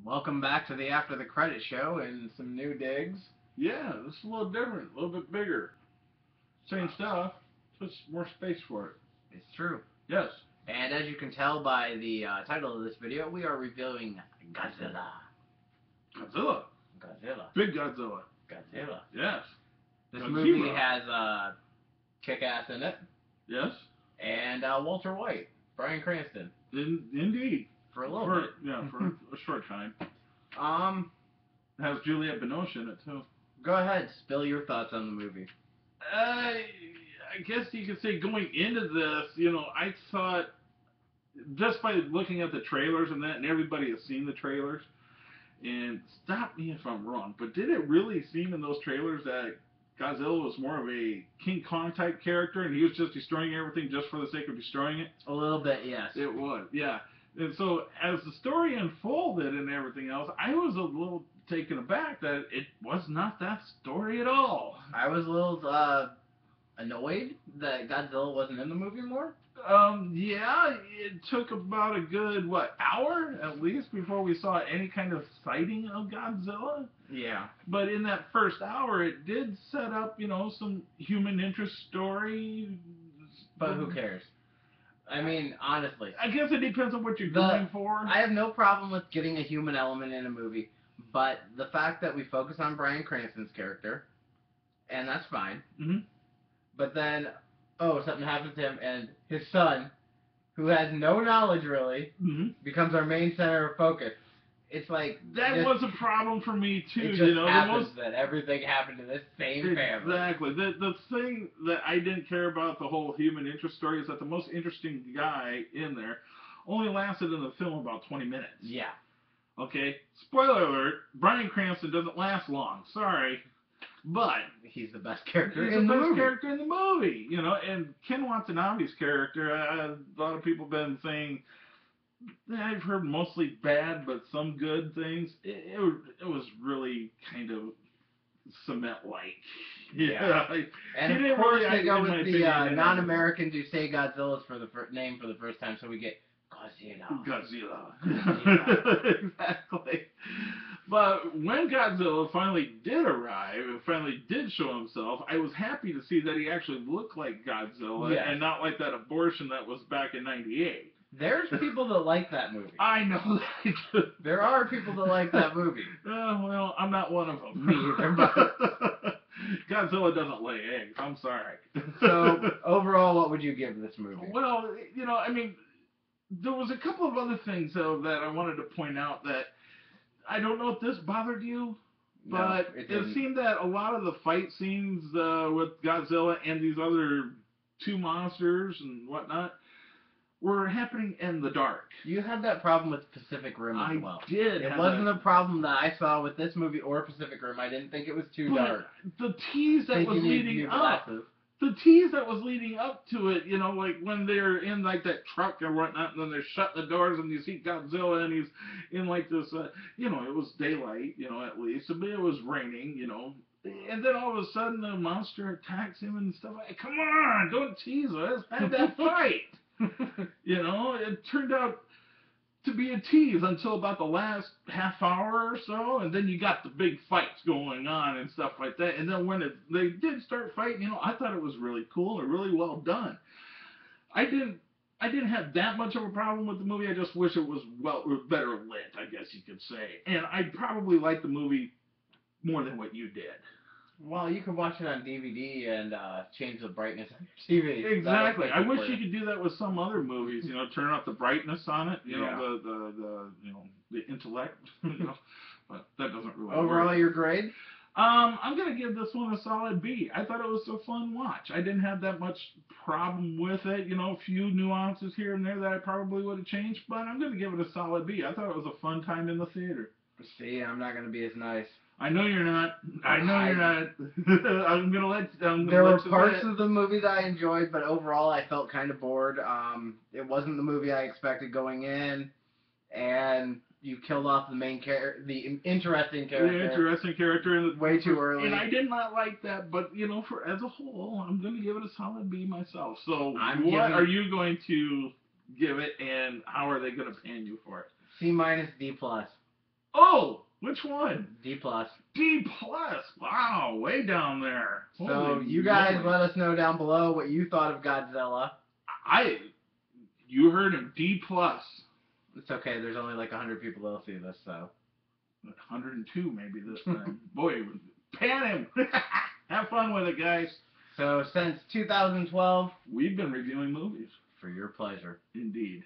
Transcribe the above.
Welcome back to the After the Credit Show and some new digs. Yeah, this is a little different, a little bit bigger. Same stuff, just more space for it. It's true. Yes. And as you can tell by the title of this video, we are reviewing Godzilla. Godzilla. Godzilla. Big Godzilla. Godzilla. Yes. This Godzilla. movie has Kick-Ass in it. Yes. And Walter White. Bryan Cranston. Indeed. For a little bit. Yeah, for a short time. It has Juliette Binoche in it, too. Go ahead. Spill your thoughts on the movie. I guess you could say going into this, I thought, just by looking at the trailers and that, and everybody has seen the trailers, and stop me if I'm wrong, but did it really seem in those trailers that Godzilla was more of a King Kong type character and he was just destroying everything just for the sake of destroying it? A little bit, yes. It was, yeah. And so as the story unfolded and everything else, I was a little taken aback that it was not that story at all. I was a little annoyed that Godzilla wasn't in the movie more. Yeah, it took about a good, hour at least before we saw any kind of sighting of Godzilla. Yeah. But in that first hour, it did set up, some human interest story. But who cares? I mean, honestly. I guess it depends on what you're going for. I have no problem with getting a human element in a movie, but the fact that we focus on Bryan Cranston's character, and that's fine. Mm-hmm. But then, something happens to him, and his son, who has no knowledge really, becomes our main center of focus. It's like that was a problem for me too. It just happens that everything happened to this same family. Exactly. The thing that I didn't care about the whole human interest story is that the most interesting guy in there only lasted in the film about 20 minutes. Yeah. Okay. Spoiler alert: Bryan Cranston doesn't last long. Sorry. But he's the best character in the movie. And Ken Watanabe's character, a lot of people have been saying, I've heard mostly bad, but some good things. It was really kind of cement-like. Yeah. And of course they go with the non-Americans who say Godzilla's name for the first time, so we get Godzilla. Exactly. But when Godzilla finally did arrive, and finally did show himself, I was happy to see that he actually looked like Godzilla and not like that abortion that was back in '98. There's people that like that movie. I know that. There are people that like that movie. Well, I'm not one of them. Me either, but Godzilla doesn't lay eggs. I'm sorry. So, overall, what would you give this movie? Well, I mean, there was a couple of other things, though, that I wanted to point out that I don't know if this bothered you, but it seemed that a lot of the fight scenes with Godzilla and these other two monsters and whatnot were happening in the dark. You had that problem with Pacific Rim as well. I did. It wasn't a problem that I saw with this movie or Pacific Rim. I didn't think it was too dark. The tease that was leading up. The tease that was leading up to it, like when they're in like that truck and whatnot, and then they're shutting the doors and you see Godzilla and he's in like this, it was daylight, at least, but it was raining, and then all of a sudden the monster attacks him and stuff like, come on, don't tease us, have that fight. It turned out to be a tease until about the last half hour or so, and then you got the big fights going on and stuff like that. And then when they did start fighting, I thought it was really cool and really well done. I didn't have that much of a problem with the movie. I just wish it was better lit, I guess you could say. And I probably liked the movie more than what you did. Well, you can watch it on DVD and change the brightness on your TV. Exactly. I wish you could do that with some other movies. Turn up the brightness on it. The intellect. But that doesn't really work. Overall, your grade? I'm gonna give this one a solid B. I thought it was a fun watch. I didn't have that much problem with it. A few nuances here and there that I probably would have changed, but I'm gonna give it a solid B. I thought it was a fun time in the theater. See, I'm not gonna be as nice. I know you're not. I know you're not. I'm gonna let. There were parts of the movie that I enjoyed, but overall I felt kind of bored. It wasn't the movie I expected going in, and you killed off the main character, the interesting character. The interesting character, way too early. And I did not like that, but as a whole, I'm gonna give it a solid B myself. So, what are you going to give it, and how are they gonna pan you for it? C- D+. Oh, which one? D plus. D plus. Wow, way down there. So Holy you guys moly. let us know down below what you thought of Godzilla. You heard him. D plus. It's okay. There's only like 100 people that'll see this, so. 102 maybe this time. Boy, pan him. Have fun with it, guys. So since 2012, we've been reviewing movies. For your pleasure. Indeed.